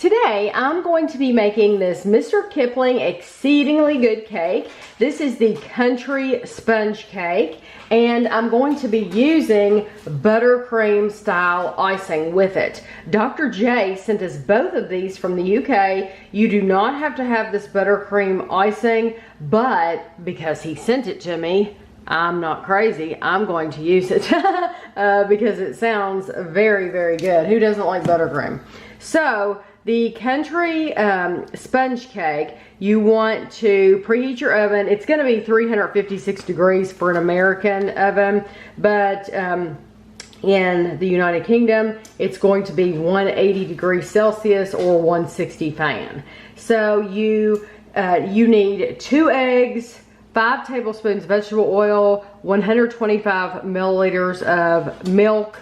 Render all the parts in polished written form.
Today, I'm going to be making this Mr. Kipling exceedingly good cake. This is the country sponge cake, and I'm going to be using buttercream style icing with it. Dr. J sent us both of these from the UK. You do not have to have this buttercream icing, but because he sent it to me, I'm not crazy. I'm going to use it because it sounds very, very good. Who doesn't like buttercream? So, the country sponge cake, you want to preheat your oven. It's going to be 356 degrees for an American oven, but in the United Kingdom, it's going to be 180 degrees Celsius or 160 fan. So you need 2 eggs, 5 tablespoons vegetable oil, 125 milliliters of milk.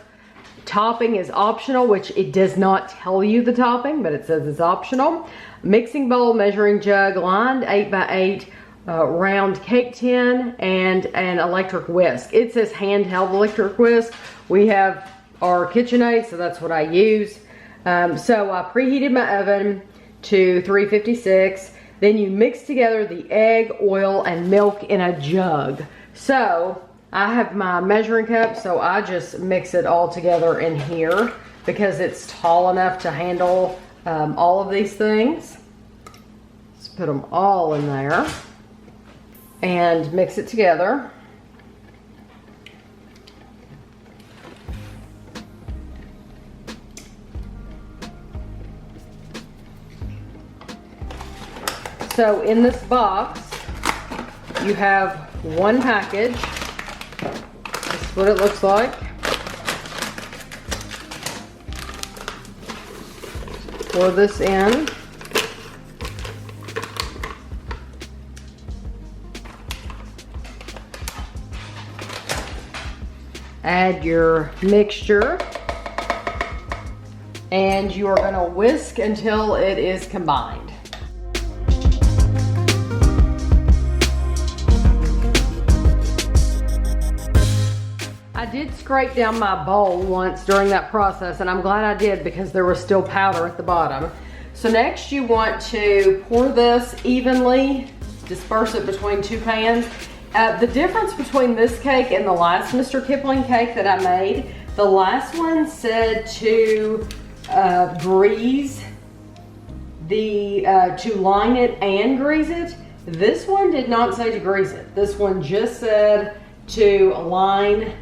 Topping is optional, which it does not tell you the topping, but it says it's optional. Mixing bowl, measuring jug, lined 8x8, round cake tin, and an electric whisk. It says handheld electric whisk. We have our KitchenAid, so that's what I use. So I preheated my oven to 356. Then you mix together the egg, oil, and milk in a jug. So I have my measuring cup, so I just mix it all together in here because it's tall enough to handle all of these things. Let's put them all in there and mix it together. So in this box, you have one package. This is what it looks like. Pour this in. Add your mixture. And you are going to whisk until it is combined. I did scrape down my bowl once during that process, and I'm glad I did because there was still powder at the bottom. So next you want to pour this evenly, disperse it between 2 pans. The difference between this cake and the last Mr. Kipling cake that I made, the last one said to grease to line it and grease it. This one did not say to grease it. This one just said to line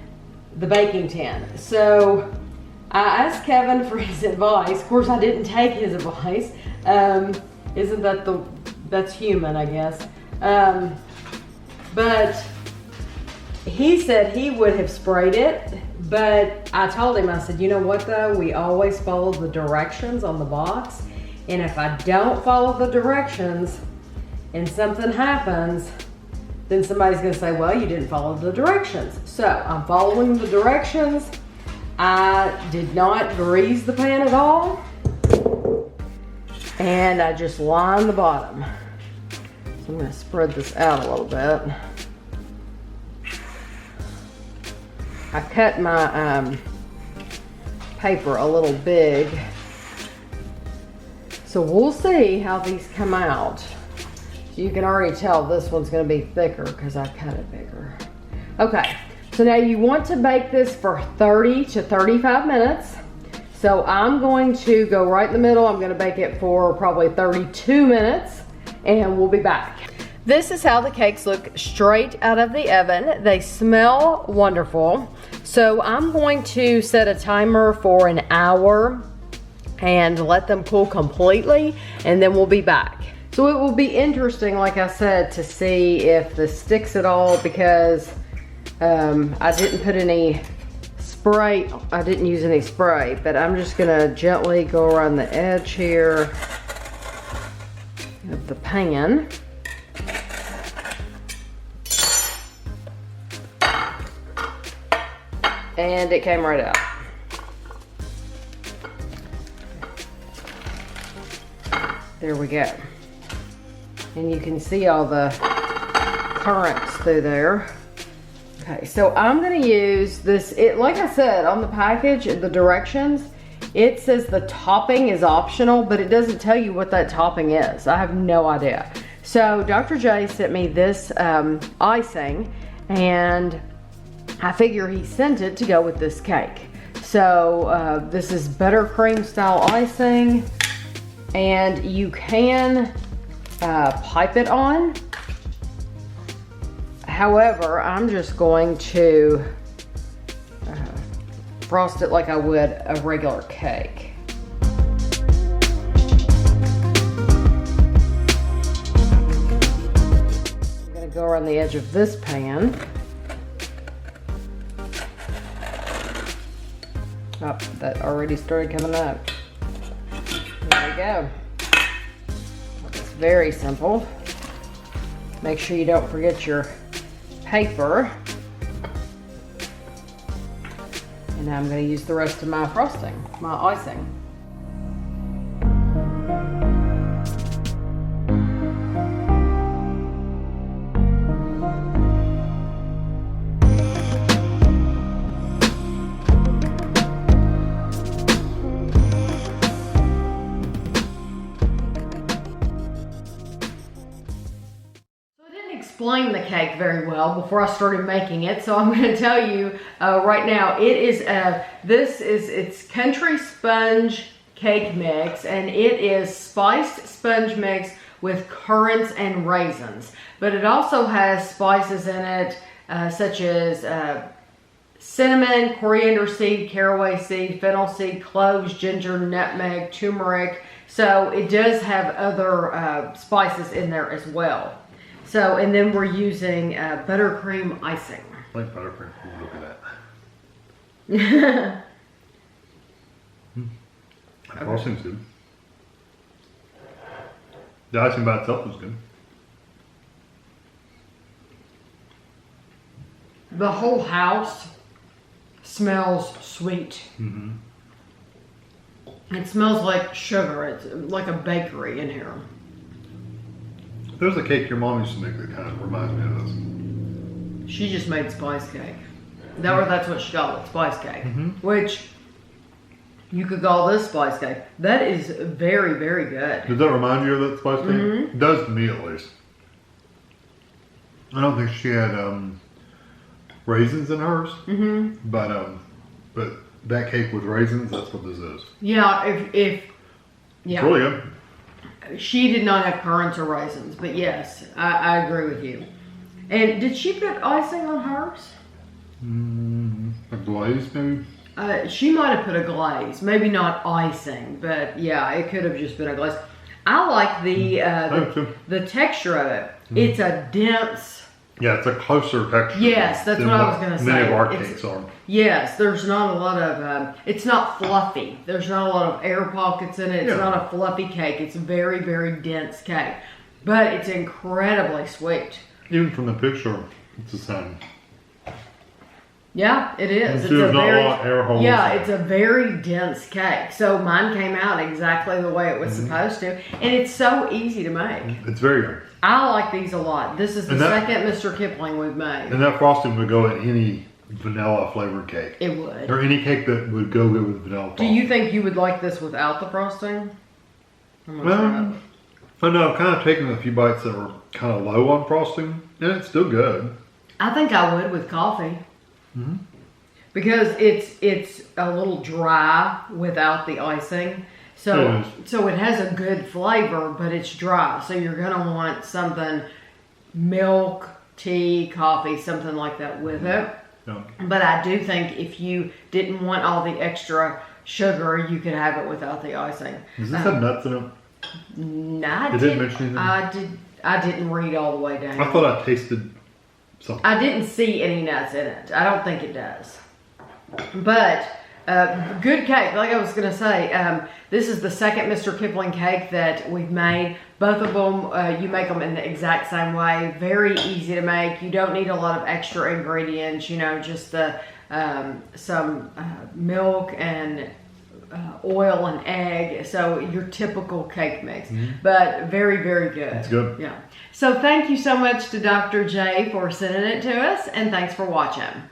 the baking tin. So I asked Kevin for his advice. Of course, I didn't take his advice. Isn't that that's human, I guess. But he said he would have sprayed it, but I told him, I said, you know what though? We always follow the directions on the box. And if I don't follow the directions and something happens, then somebody's gonna say, well, you didn't follow the directions. So I'm following the directions. I did not grease the pan at all. And I just lined the bottom. So I'm gonna spread this out a little bit. I cut my paper a little big. So we'll see how these come out. You can already tell this one's going to be thicker because I cut it bigger. Okay, so now you want to bake this for 30 to 35 minutes. So I'm going to go right in the middle. I'm going to bake it for probably 32 minutes and we'll be back. This is how the cakes look straight out of the oven. They smell wonderful. So I'm going to set a timer for an hour and let them cool completely, and then we'll be back. So it will be interesting, like I said, to see if this sticks at all because I didn't put any spray. I didn't use any spray, but I'm just gonna gently go around the edge here of the pan. And it came right out. There we go. And you can see all the currants through there. Okay, so I'm gonna use this, like I said on the package, the directions, It says the topping is optional, but it doesn't tell you what that topping is. I have no idea. So Dr. J sent me this icing, and I figure he sent it to go with this cake. So this is Buttercream Style Icing, and you can pipe it on. However, I'm just going to frost it like I would a regular cake. I'm gonna go around the edge of this pan. Oh, that already started coming up. There we go. It's very simple. Make sure you don't forget your paper. And now I'm going to use the rest of my frosting, my icing. Explain the cake very well before I started making it, so I'm going to tell you right now. It is it's country sponge cake mix, and it is spiced sponge mix with currants and raisins, but it also has spices in it such as cinnamon, coriander seed, caraway seed, fennel seed, cloves, ginger, nutmeg, turmeric. So it does have other spices in there as well. So, and then we're using buttercream icing. I like buttercream. Ooh, look at that. That frosting's good. The icing by itself is good. The whole house smells sweet. Mm-hmm. It smells like sugar. It's like a bakery in here. There's a cake your mom used to make that kind of reminds me of this. She just made spice cake. That's what she called it, spice cake. Mm-hmm. Which you could call this spice cake. That is very, very good. Does that remind you of that spice cake? Mm-hmm. It does to me, at least. I don't think she had raisins in hers, Mm-hmm. but that cake with raisins, that's what this is. Yeah, if yeah. It's really good. She did not have currants or raisins, but yes, I agree with you. And did she put icing on hers? A glaze, maybe? She might have put a glaze, maybe not icing, but yeah, it could have just been a glaze. I like the texture of it. It's a dense. Yeah, it's a closer texture. Yes, that's what I was going to say. Many of our cakes are. Yes, there's not a lot of, it's not fluffy. There's not a lot of air pockets in it. It's not a fluffy cake. It's a very, very dense cake. But it's incredibly sweet. Even from the picture, it's the same. Yeah, it is. It's not a lot of air holes. Yeah, it's a very dense cake. So mine came out exactly the way it was supposed to. And it's so easy to make. It's very good. I like these a lot. This is the second Mr. Kipling we've made. And that frosting would go in any vanilla flavored cake. It would. Or any cake that would go good with vanilla frosting. Do you think you would like this without the frosting? I know. I've kind of taken a few bites that were kind of low on frosting, and it's still good. I think I would with coffee. Mm-hmm. Because it's a little dry without the icing. So it has a good flavor, but it's dry. So you're going to want something, milk, tea, coffee, something like that with it. Yeah. But I do think if you didn't want all the extra sugar, you could have it without the icing. Does this have nuts in it? No, It didn't mention anything? I didn't read all the way down. I thought I tasted something. I didn't see any nuts in it. I don't think it does. But good cake. Like I was going to say, this is the second Mr. Kipling cake that we've made. Both of them, you make them in the exact same way. Very easy to make. You don't need a lot of extra ingredients. You know, just some milk and oil and egg. So your typical cake mix. Mm-hmm. But very, very good. It's good. Yeah. So thank you so much to Dr. J for sending it to us. And thanks for watching.